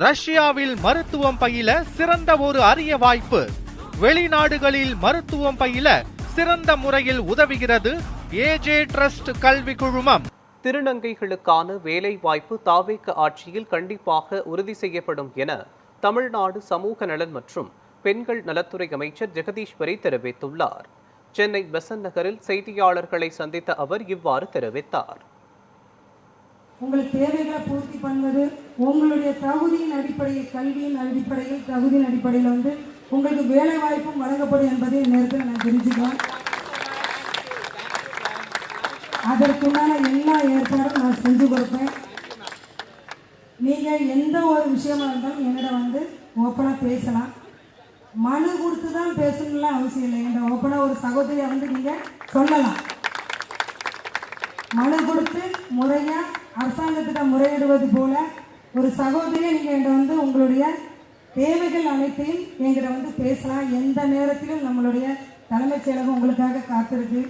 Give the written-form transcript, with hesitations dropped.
ரஷ்யாவில் மருத்துவம் பயில சிறந்த ஒரு அரிய வாய்ப்பு. வெளிநாடுகளில் மருத்துவம் பயில சிறந்த முறையில் உதவுகிறது ஏஜே ட்ரஸ்ட் கல்வி குழுமம். திருநங்கைகளுக்கான வேலை வாய்ப்பு தாவேக ஆட்சியில் கண்டிப்பாக உறுதி செய்யப்படும் என தமிழ்நாடு சமூக நலன் மற்றும் பெண்கள் நலத்துறை அமைச்சர் ஜெகதீஸ்வரி தெரிவித்துள்ளார். சென்னை பெசன்ட் நகரில் செய்தியாளர்களை சந்தித்த அவர் இவ்வாறு தெரிவித்தார். உங்கள் தேவைகளை பூர்த்தி பண்ணுவது உங்களுடைய தகுதியின் அடிப்படையில், கல்வியின் அடிப்படையில், தகுதியின் அடிப்படையில் உங்களுக்கு வேலை வாய்ப்பும் வழங்கப்படும் என்பதை நேரத்தில் நான் தெரிஞ்சுக்கிறேன். அதற்குண்டான எல்லா ஏற்பாடும் நான் செஞ்சு கொடுப்பேன். நீங்கள் எந்த ஒரு விஷயமா இருந்தாலும் என்னிடம் ஓப்பனாக பேசலாம். மனு கொடுத்து தான் பேசணும்லாம் அவசியம் இல்லை. என்ற ஓப்பனாக ஒரு சகோதரியை நீங்கள் சொல்லலாம். மனு கொடுத்து முறையாக அரசாங்கத்திட்ட முறையிடுவது போல ஒரு சகோதரியை நீங்கள் என்கிட்ட உங்களுடைய தேவைகள் அனைத்தையும் என்கிட்ட பேசலாம். எந்த நேரத்திலும் நம்மளுடைய தலைமைச் செயலகம் உங்களுக்காக காத்திருக்கு.